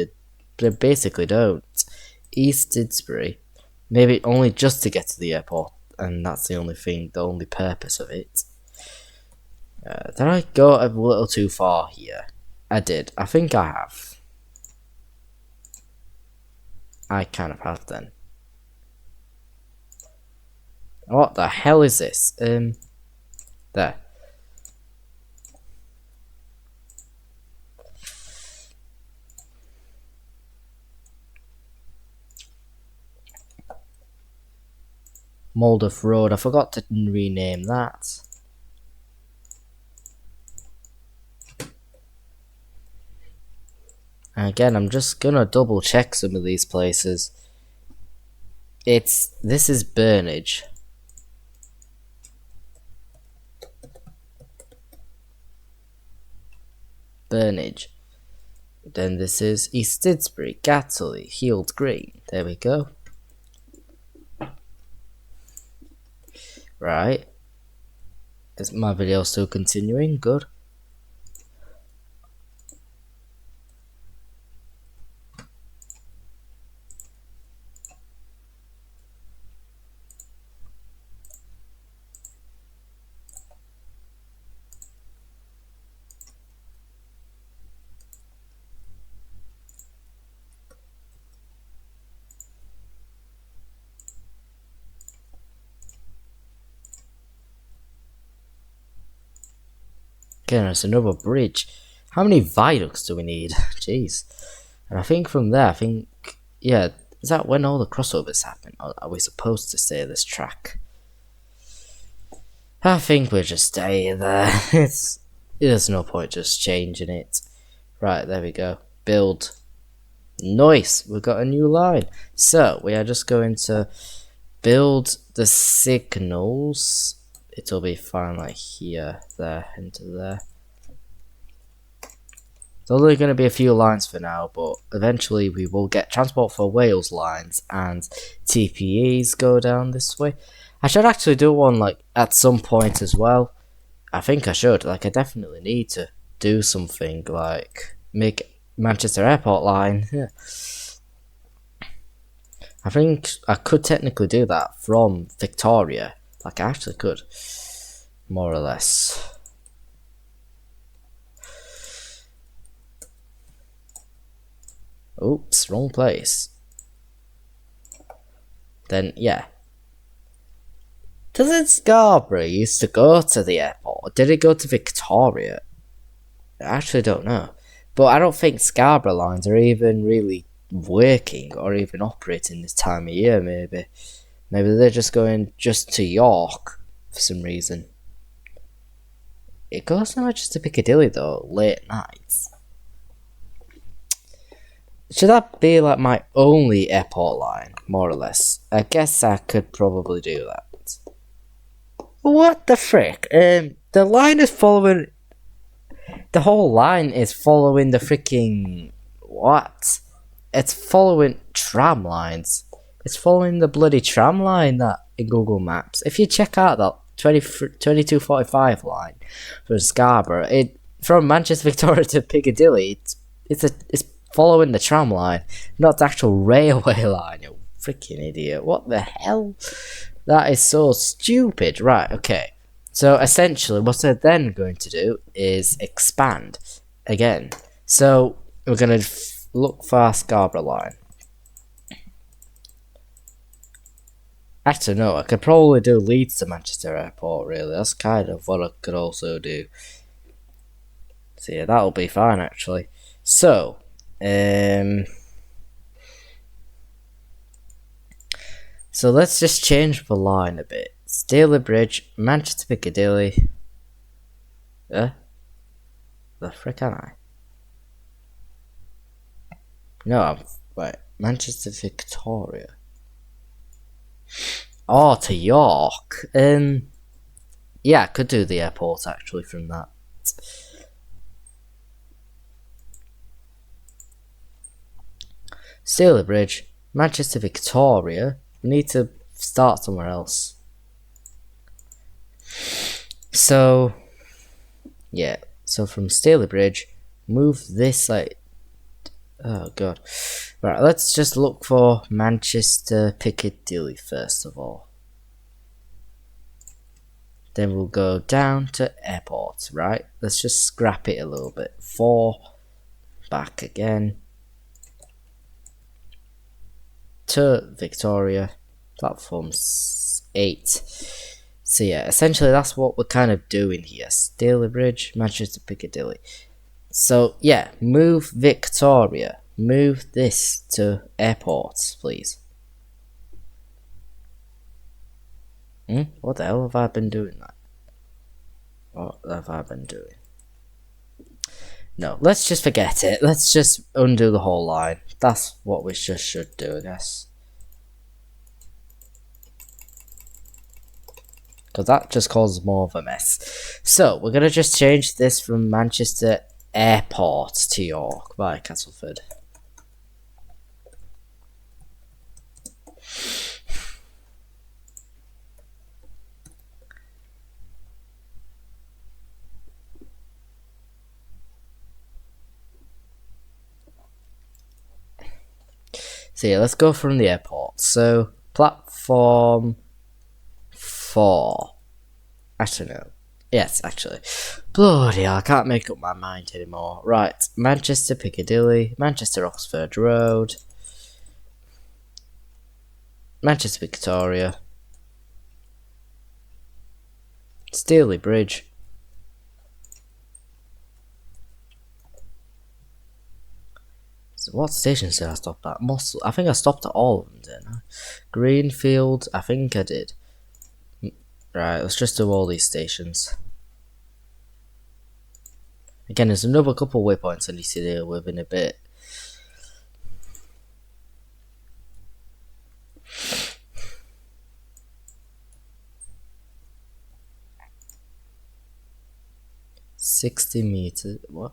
They basically don't. East Didsbury. Maybe only just to get to the airport. And that's the only thing, the only purpose of it. Did I go a little too far here? I did. I think I have. I kind of have then. What the hell is this? There. Moldorf Road. I forgot to rename that. And again, I'm just gonna double check some of these places. This is Burnage. Burnage. Then this is East Didsbury, Gatterley, Heald Green. There we go. Right. Is my video still continuing? Good. Again, there's another bridge. How many viaducts do we need? Jeez. And I think from there, yeah, is that when all the crossovers happen? Or are we supposed to stay this track? I think we'll just stay there. There's no point just changing it. Right, there we go. Build. Nice, we've got a new line. So, we are just going to build the signals. It'll be fine like here, there, into there. It's only going to be a few lines for now, but eventually we will get Transport for Wales lines and TPEs go down this way. I should actually do one like at some point as well. I think I should. Like, I definitely need to do something like make Manchester Airport line. Yeah. I think I could technically do that from Victoria. Like, I actually could. More or less. Oops, wrong place. Then, yeah. Doesn't Scarborough used to go to the airport? Or did it go to Victoria? I actually don't know. But I don't think Scarborough lines are even really working or even operating this time of year, maybe. Maybe they're just going just to York for some reason. It goes so much to Piccadilly though, late nights. Should that be like my only airport line, more or less? I guess I could probably do that. What the frick? The line is following... The whole line is following the freaking... What? It's following tram lines. It's following the bloody tram line that in Google Maps. If you check out that 2245 line from Scarborough, from Manchester Victoria to Piccadilly, it's following the tram line, not the actual railway line. You freaking idiot! What the hell? That is so stupid. Right? Okay. So essentially, what they're then going to do is expand again. So we're going to look for Scarborough line. Actually, no, I could probably do Leeds to Manchester Airport, really. That's kind of what I could also do. So yeah, that'll be fine, actually. So, so let's just change the line a bit. Staley Bridge, Manchester Piccadilly. The frick am I? No, wait, Manchester Victoria. Oh, to York. Yeah, I could do the airport actually from that. Staley Bridge, Manchester Victoria. We need to start somewhere else. So, yeah. So from Staley Bridge, move this like... Oh god. Right, let's just look for Manchester Piccadilly first of all. Then we'll go down to airport, right? Let's just scrap it a little bit. 4, back again. To Victoria, platform 8. So yeah, essentially that's what we're kind of doing here. Staley Bridge, Manchester Piccadilly. So yeah, move Victoria. Move this to airports, please. What the hell have I been doing that? What have I been doing? No, let's just forget it. Let's just undo the whole line. That's what we just should do, I guess. Because that just causes more of a mess. So, we're going to just change this from Manchester Airport to York by Castleford. So yeah, let's go from the airport. So platform 4. Actually no. Yes, actually. Bloody hell, I can't make up my mind anymore. Right, Manchester Piccadilly, Manchester Oxford Road, Manchester Victoria, Staley Bridge. So what stations did I stop at? I think I stopped at all of them, didn't I? Greenfield, I think I did. Right, let's just do all these stations. Again, there's another couple of waypoints I need to deal with in a bit. $60 what?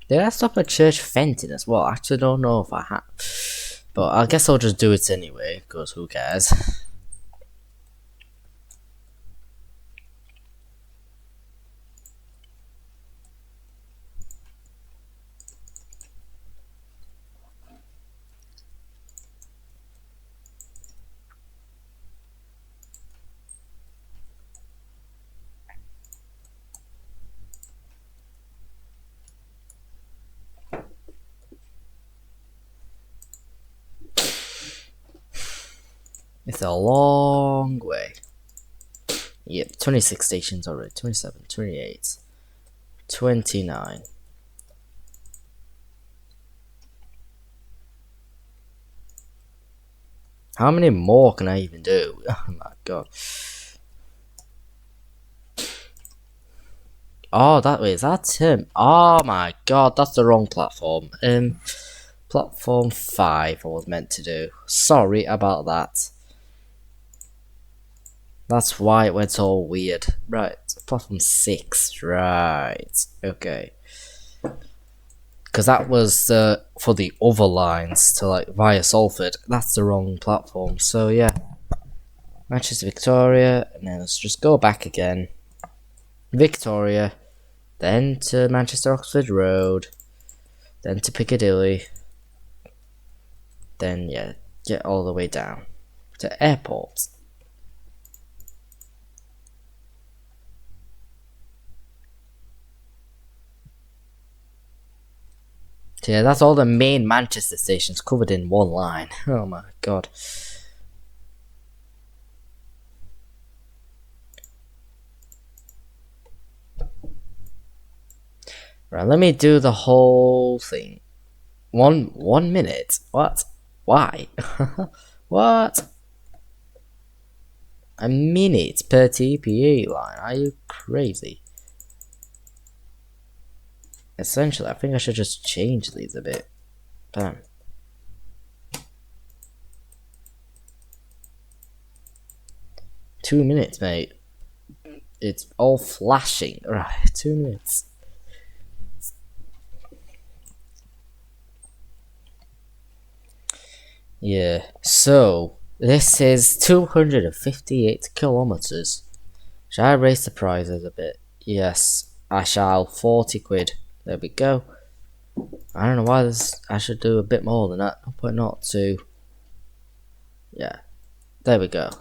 Did I stop at Church Fenton as well? I actually don't know if I have. But I guess I'll just do it anyway, because who cares? It's a long way. Yep, 26 stations already. 27, 28, 29. How many more can I even do? Oh my god. Oh, that way, is that him? Oh my god, that's the wrong platform. Platform 5 I was meant to do. Sorry about that. That's why it went all weird. Right, platform 6. Right, okay. Because that was for the other lines to like via Salford. That's the wrong platform. So yeah, Manchester Victoria, and then let's just go back again. Victoria, then to Manchester Oxford Road, then to Piccadilly, then yeah, get all the way down to airport. So yeah, that's all the main Manchester stations covered in one line. Oh my god. Right, let me do the whole thing. One minute? What? Why? What? A minute per TPE line? Are you crazy? Essentially, I think I should just change these a bit. Bam. Two minutes, mate. It's all flashing. Right, 2 minutes. Yeah, so this is 258 kilometers. Shall I raise the prices a bit? Yes, I shall. 40 quid. There we go. I don't know why this. I should do a bit more than that. But not to. Yeah, there we go.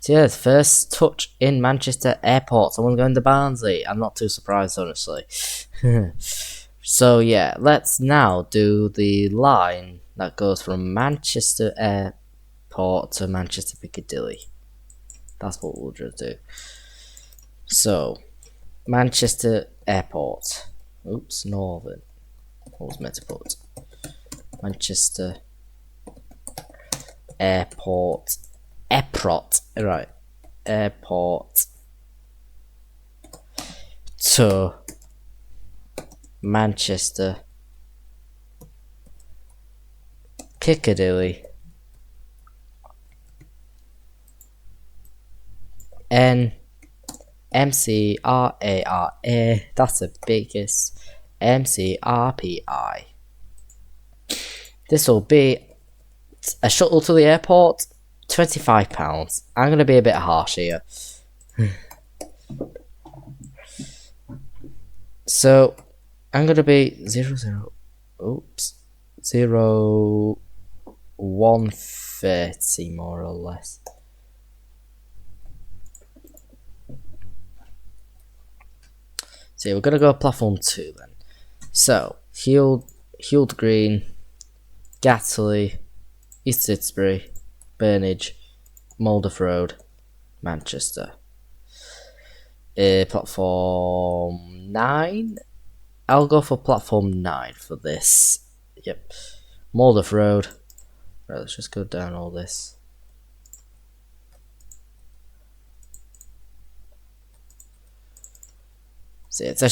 So yeah, first touch in Manchester Airport. Someone's going to Barnsley. I'm not too surprised, honestly. So yeah, let's now do the line that goes from Manchester Airport to Manchester Piccadilly. That's what we'll just do. So, Manchester Airport. Oops, Northern. What was meant to put? Manchester Airport. Airport. Right. Airport to Manchester Piccadilly. MCRARA. That's the biggest. MCRPI. This will be A shuttle to the airport, £25. I'm going to be a bit harsh here. So, I'm going to be 130 more or less. So we're going to go platform 2 then. So, Heald Green, Gatley, East Didsbury, Burnage, Maldive Road, Manchester. Platform 9? I'll go for platform 9 for this. Yep. Maldive Road. Right, let's just go down all this. So it's a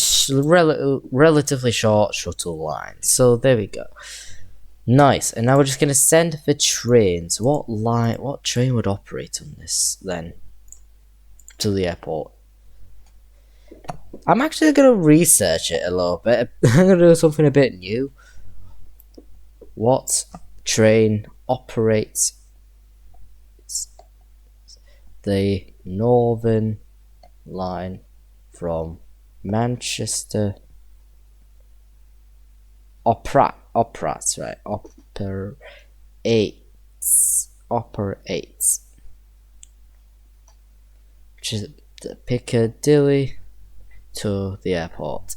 relatively short shuttle line. So there we go. Nice. And now we're just going to send the trains. What train would operate on this then? To the airport. I'm actually going to research it a little bit. I'm going to do something a bit new. What train operates the Northern Line from Manchester? Operates, right? Operates. Which is the Piccadilly to the airport.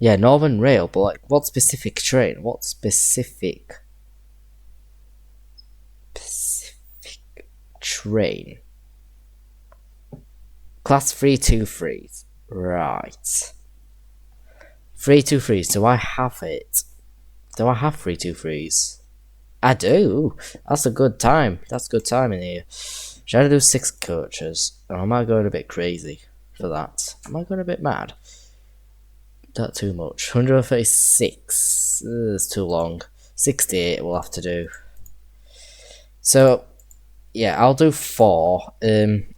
Yeah, Northern Rail, but like, what specific train? What specific train? Class 323s. Right. 323s. Do I have it? Do I have 323s? I do. That's a good time. That's good time in here. Should I do 6 coaches? Or am I going a bit crazy for that? Am I going a bit mad? Not too much. 136. It's too long. 68 we'll have to do. So, yeah, I'll do 4.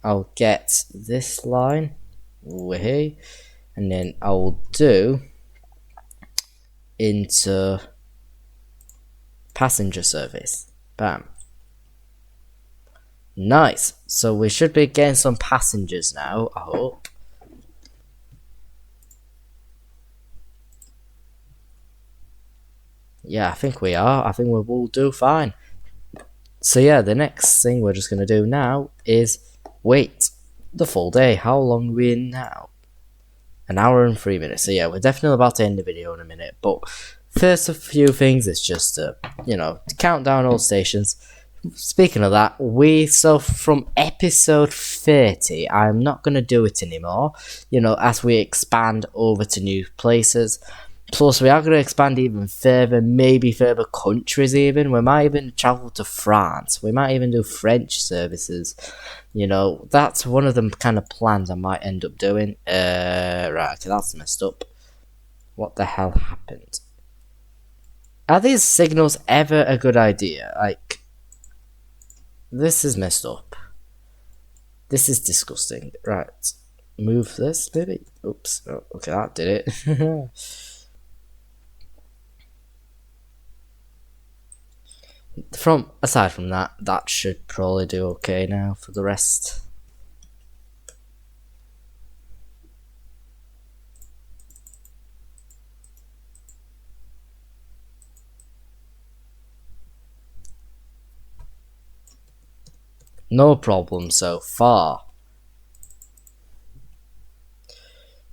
I'll get this line. Way. And then I'll do into passenger service. Bam. Nice. So we should be getting some passengers now, I hope. Yeah, I think we are. I think we will do fine. So yeah, the next thing we're just going to do now is wait the full day. How long are we in now? An hour and 3 minutes. So yeah, we're definitely about to end the video in a minute. But first, a few things. It's just to count down all stations. Speaking of that, so from episode 30, I'm not going to do it anymore. As we expand over to new places. Plus, we are going to expand even further, maybe further countries even. We might even travel to France. We might even do French services. That's one of the kind of plans I might end up doing. Right, okay, that's messed up. What the hell happened? Are these signals ever a good idea? Like, this is messed up. This is disgusting. Right, move this, maybe. Oops. Oh, okay, that did it. Aside from that, that should probably do okay now for the rest. No problem so far.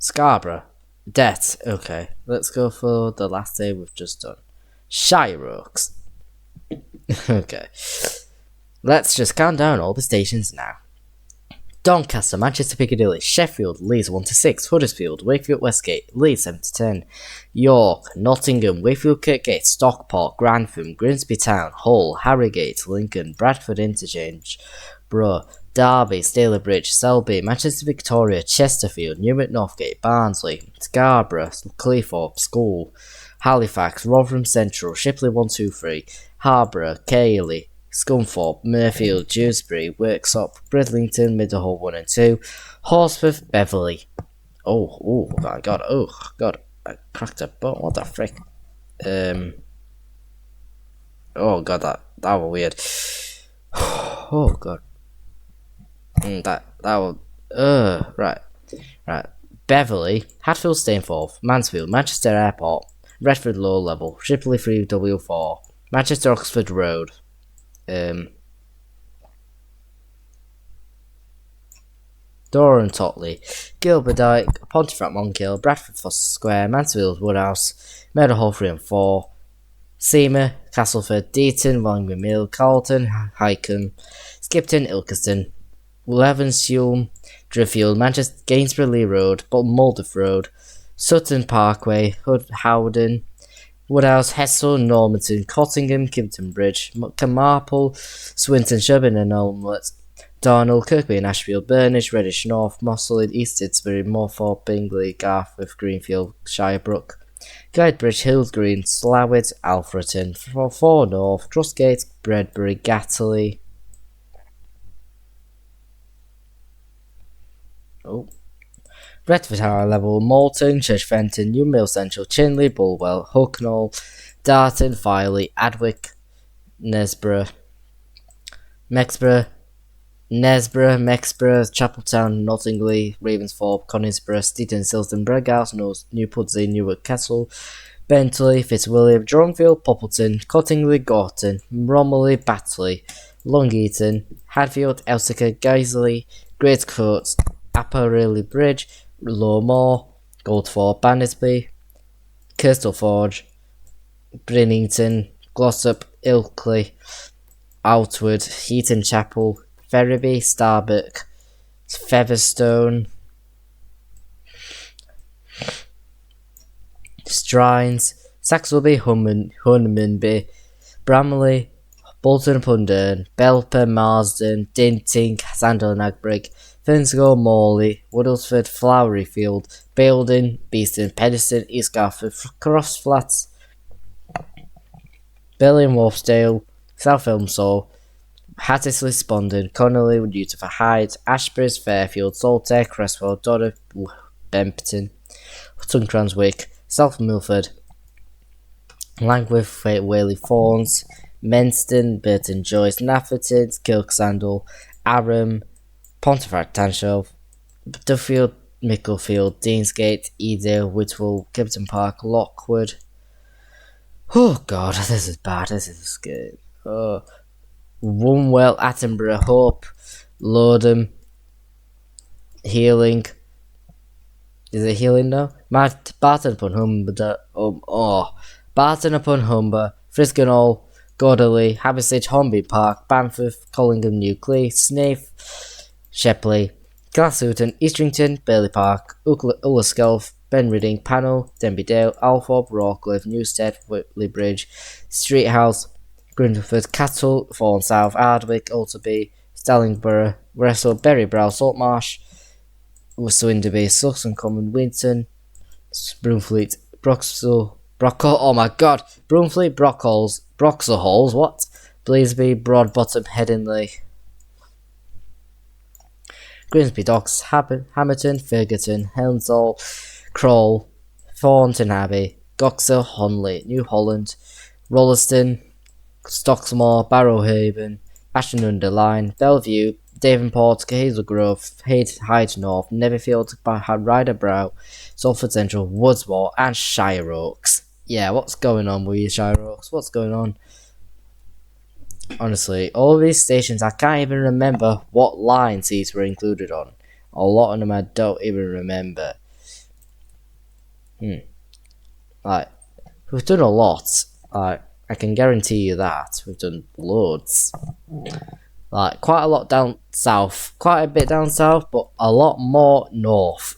Scarborough. Det. Okay, let's go for the last day we've just done. Shire Oaks. Okay. Let's just count down all the stations now. Doncaster, Manchester Piccadilly, Sheffield, Leeds 1 to 6, Huddersfield, Wakefield Westgate, Leeds 7 to 10, York, Nottingham, Wakefield Kirkgate, Stockport, Grantham, Grimsby Town, Hull, Harrogate, Lincoln, Bradford Interchange, Borough, Derby, Stalybridge, Selby, Manchester Victoria, Chesterfield, Newmarket Northgate, Barnsley, Scarborough, Cleethorpes, School, Halifax, Rotherham Central, Shipley 123, Harborough, Cayley, Scunthorpe, Mirfield, Dewsbury, Worksop, Bridlington, Middlehall 1 and 2, Horsforth, Beverley. Oh my god, I cracked a bone, what the frick? Oh god, that was weird. Oh god. That was. Right. Beverley, Hatfield Stainforth, Mansfield, Manchester Airport, Redford Low Level, Shipley 3W4, Manchester Oxford Road. Dora and Totley, Gilberdyke, Pontefract Monkill, Bradford Foster Square, Mansfield Woodhouse, Meadowhall 3 and 4, Seymour, Castleford, Deaton, Wallington Mill, Carlton, Hycombe, Skipton, Ilkeston, Levenshulme, Driffield, Manchester, Gainsborough Lee Road, Mulduff Road, Sutton Parkway, Hood, Howden, Woodhouse, Hessel, Normanton, Cottingham, Kimpton Bridge, Carmarple, Swinton, Sherburn and Elmlet, Darnell, Kirkby and Ashfield, Burnage, Reddish North, Mossley, East Didsbury, Morthorpe, Bingley, Garforth, Greenfield, Shirebrook, Guidebridge, Hills Green, Slough, Alfreton, 4 North, Trustgate, Bredbury, Gatterley. Retford High Level, Moulton, Church Fenton, New Mill Central, Chinley, Bulwell, Hucknall, Darton, Filey, Adwick, Nesborough, Mexborough, Chapeltown, Nottingley, Ravensthorpe, Conisborough, Steeton, Silsden, Breghouse, New Pudsey, Newark Castle, Bentley, Fitzwilliam, Dronfield, Poppleton, Cottingley, Gorton, Romilly, Batley, Long Eaton, Hadfield, Elsica, Guiseley, Greatcoat, Apparelli Bridge, Lowmore, Goldford, Bannisby, Kirstal Forge, Brinnington, Glossop, Ilkley, Outward, Heaton Chapel, Ferriby, Starbuck, Featherstone, Strines, Saxelby, Hunmanby, Bramley, Bolton upon Dearne, Belper, Marsden, Dinting, Sandal and Agbrigg, Finsgo, Morley, Woodlesford, Floweryfield, Baildon, Beeston, Pedeston, East Garford, Crossflats, Billy and Wolfsdale, South Elmsall, Hattersley, Spondon, Connolly, Newtofer Hyde, Ashbury's, Fairfield, Saltaire, Cresswell, Dodder, Bempton, Hutton Cranswick, South Milford, Langworth, Whaley Fawns, Menston, Burton Joyce, Nafferton, Kilksandal, Aram, Pontefract Tanshelf, Duffield, Micklefield, Deansgate, Edale, Whitwell, Kempton Park, Lockwood. Oh god, this is bad, this is good. Wombwell, Attenborough, Hope, Lodham, Healing. Is it Healing now? Barton upon Humber, Barton upon Humber, Friskinall, Godderley, Haversidge, Hornby Park, Banforth, Collingham, Newcley, Snaith, Shepley, Glassooton, Eastrington, Bailey Park, Ullaskelf, Benridding, Panel, Denbydale, Althorpe, Rawcliffe, Newstead, Whitley Bridge, Street House, Grindelford, Cattle, Fawn South, Ardwick, Alterby, Stallingborough, Wrestle, Berrybrow, Saltmarsh, Swinderby, Sutton Common, Winton, Broomfleet, Broomfleet, Broxall Halls, what? Bleasby, Broadbottom, Headingley, Grimsby Docks, Hammerton, Ferguson, Helmsall, Crawl, Thornton Abbey, Goxhill, Honley, New Holland, Rolleston, Stocksmore, Barrowhaven, Ashton Under Line, Bellevue, Davenport, Hazel Grove, Hyde North, Netherfield, Ryder Brow, Salford Central, Woodsmore, and Shire Oaks. Yeah, what's going on with you, Shire Oaks? What's going on? Honestly, all of these stations, I can't even remember what lines these were included on. A lot of them I don't even remember. Like, we've done a lot. Like, I can guarantee you that. We've done loads. Like, quite a lot down south. Quite a bit down south, but a lot more north.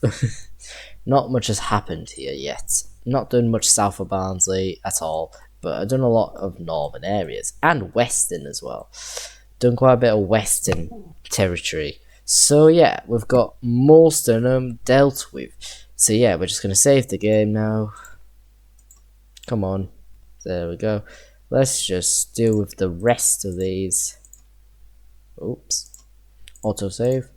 Not much has happened here yet. Not done much south of Barnsley at all. But I've done a lot of northern areas. And western as well. Done quite a bit of western territory. So yeah, we've got most of them dealt with. So yeah, we're just going to save the game now. Come on. There we go. Let's just deal with the rest of these. Oops. Autosave.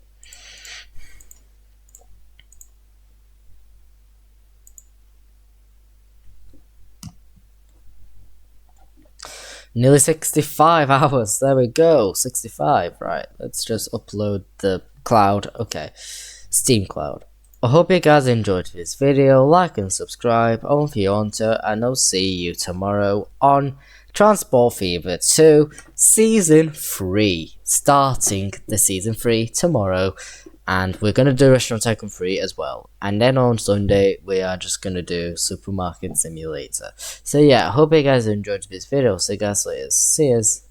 Nearly 65 hours. There we go. 65. Right. Let's just upload the cloud. Okay. Steam cloud. I hope you guys enjoyed this video. Like and subscribe on Fionta, and I'll see you tomorrow on Transport Fever 2 Season 3. Starting the Season 3 tomorrow. And we're going to do Restaurant Tycoon 3 as well. And then on Sunday, we are just going to do Supermarket Simulator. So yeah, I hope you guys enjoyed this video. See you guys later. See yous.